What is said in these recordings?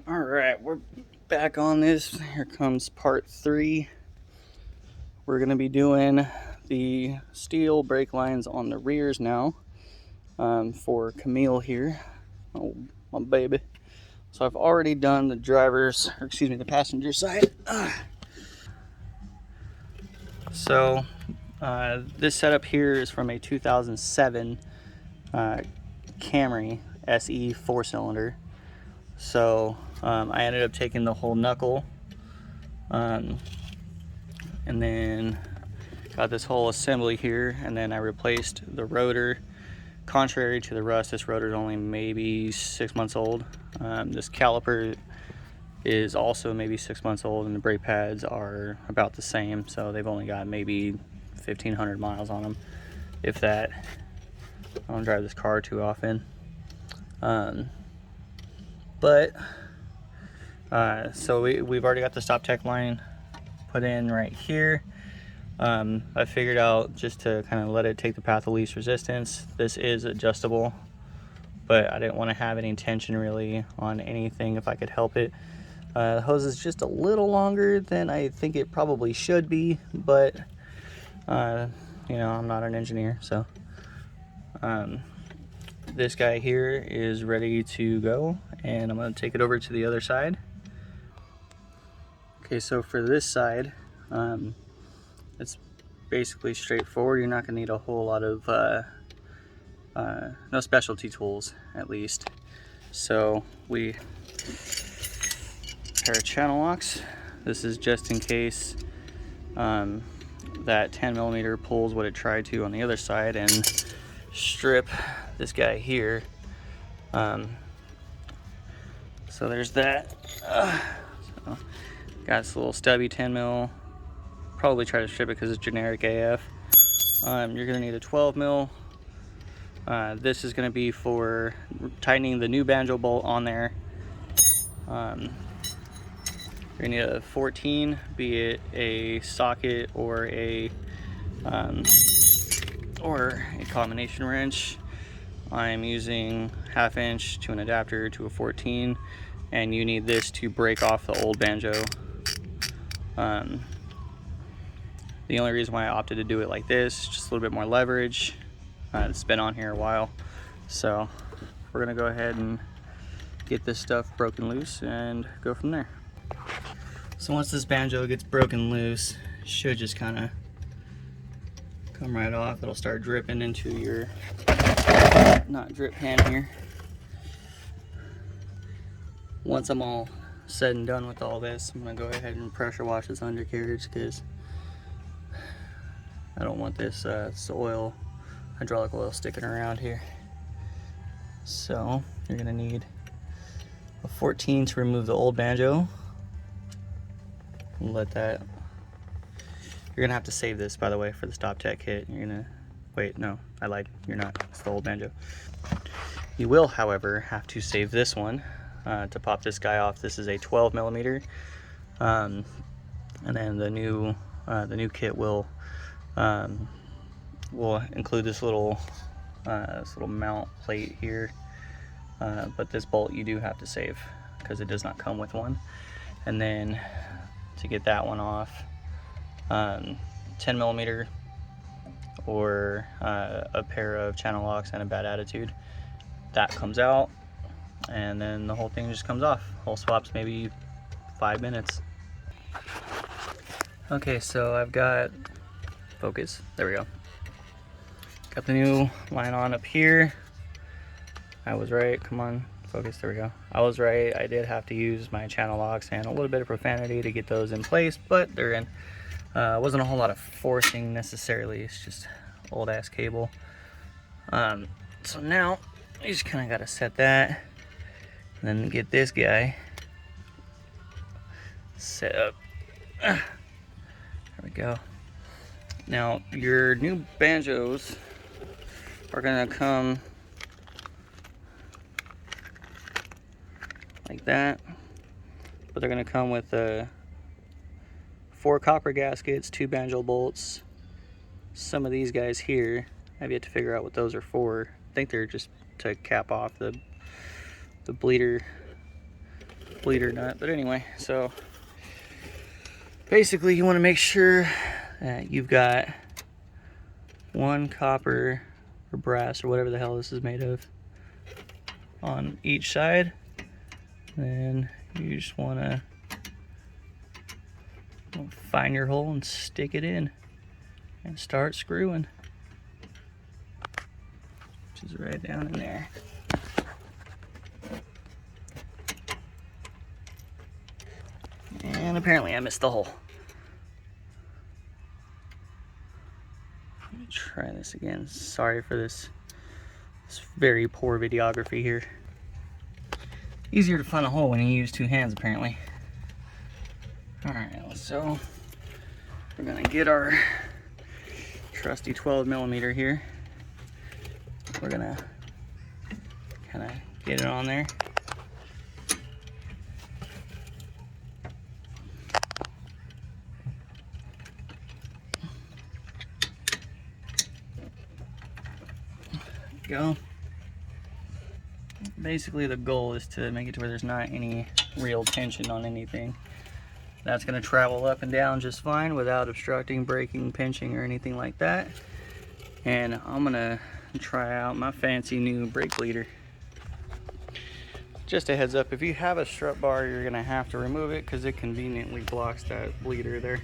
All right, we're back on this. Here comes part 3. We're going to be doing the steel brake lines on the rears now for Camille here. Oh, my baby. So I've already done the the passenger side. So this setup here is from a 2007 Camry SE 4-cylinder. So I ended up taking the whole knuckle and then got this whole assembly here, and then I replaced the rotor. Contrary to the rust, this rotor is only maybe 6 months old. This caliper is also maybe 6 months old, and the brake pads are about the same, so they've only got maybe 1,500 miles on them, if that. I don't drive this car too often. So we've already got the stop tech line put in right here. I figured out, just to kind of let it take the path of least resistance, this is adjustable, but I didn't want to have any tension really on anything if I could help it. The hose is just a little longer than I think it probably should be, but you know, I'm not an engineer, so this guy here is ready to go, and I'm going to take it over to the other side. Okay, so for this side, it's basically straightforward. You're not going to need a whole lot of no specialty tools, at least. So we pair of channel locks. This is just in case that 10mm pulls what it tried to on the other side and strip this guy here. So there's that. So got this little stubby 10mm. Probably try to strip it because it's generic AF. You're gonna need a 12mm. This is gonna be for tightening the new banjo bolt on there. You're gonna need a 14, be it a socket or a combination wrench. I'm using 1/2 inch to an adapter to a 14, and you need this to break off the old banjo. The only reason why I opted to do it like this, just a little bit more leverage. It's been on here a while, so we're gonna go ahead and get this stuff broken loose and go from there. So once this banjo gets broken loose, it should just kind of come right off. It'll start dripping into your not drip pan here. Once I'm all said and done with all this, I'm gonna go ahead and pressure wash this undercarriage because I don't want this hydraulic oil sticking around here. So you're gonna need a 14 to remove the old banjo. Let that. You're gonna have to save this, by the way, for the stop tech kit. You're gonna wait. No, I lied. You're not. It's the old banjo. You will, however, have to save this one to pop this guy off. This is a 12mm, and then the new kit will include this little mount plate here, but this bolt you do have to save because it does not come with one. And then to get that one off, 10mm or a pair of channel locks and a bad attitude, that comes out, and then the whole thing just comes off. Whole swap's maybe 5 minutes. Okay, so I've got focus. There we go. Got the new line on up here. I was right. Come on, focus. There we go. I was right. I did have to use my channel locks and a little bit of profanity to get those in place, but they're in. Wasn't a whole lot of forcing necessarily. It's just old ass cable. So now you just kind of got to set that, and then get this guy set up. There we go. Now your new banjos are gonna come like that, but they're gonna come with 4 copper gaskets, 2 banjo bolts. Some of these guys here, I've yet to figure out what those are for. I think they're just to cap off the bleeder bleeder nut. But anyway, so basically you want to make sure that you've got one copper or brass or whatever the hell this is made of on each side. Then you just want to find your hole and stick it in and start screwing, which is right down in there. And apparently I missed the hole. Let me try this again. Sorry for this very poor videography here. Easier to find a hole when you use two hands, apparently. Alright, so we're gonna get our trusty 12mm here. We're gonna kind of get it on there. Go. Basically the goal is to make it to where there's not any real tension on anything. That's going to travel up and down just fine without obstructing, breaking, pinching, or anything like that. And I'm going to try out my fancy new brake bleeder. Just a heads up, if you have a strut bar, you're going to have to remove it because it conveniently blocks that bleeder there.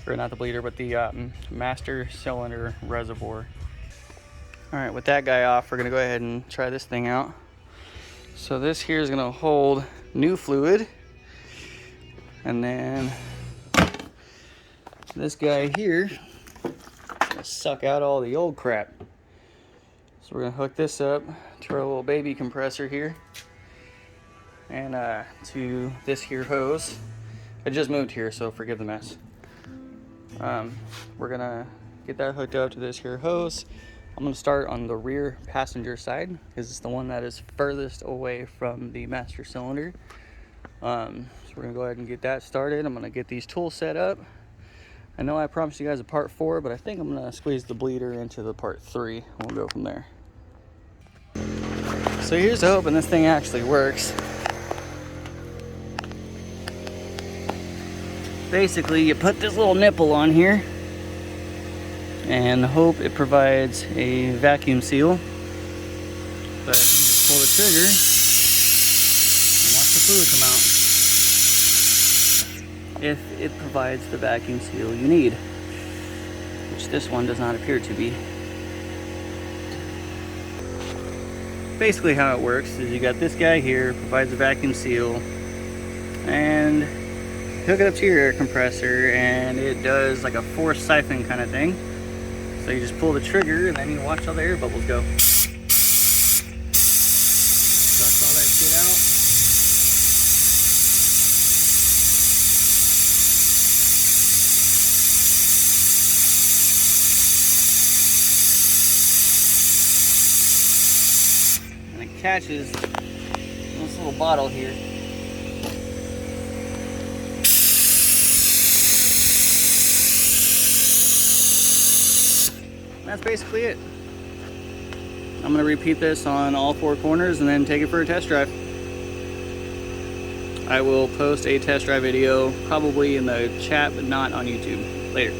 Or not the bleeder, but the master cylinder reservoir. Alright, with that guy off, we're going to go ahead and try this thing out. So this here is going to hold new fluid. And then this guy here is going to suck out all the old crap. So we're going to hook this up to our little baby compressor here. And to this here hose. I just moved here, so forgive the mess. We're going to get that hooked up to this here hose. I'm going to start on the rear passenger side because it's the one that is furthest away from the master cylinder. So we're going to go ahead and get that started. I'm going to get these tools set up. I know I promised you guys a part 4, but I think I'm going to squeeze the bleeder into the part 3. We'll go from there. So here's hoping this thing actually works. Basically, you put this little nipple on here and hope it provides a vacuum seal. But you just pull the trigger and watch the fluid come out. If it provides the vacuum seal you need, which this one does not appear to be. Basically how it works is you got this guy here, provides a vacuum seal, and hook it up to your air compressor and it does like a forced siphon kind of thing. So you just pull the trigger and then you watch all the air bubbles go. Sucks all that shit out. And it catches this little bottle here. That's basically it. I'm going to repeat this on all 4 corners and then take it for a test drive. I will post a test drive video probably in the chat, but not on YouTube. Later.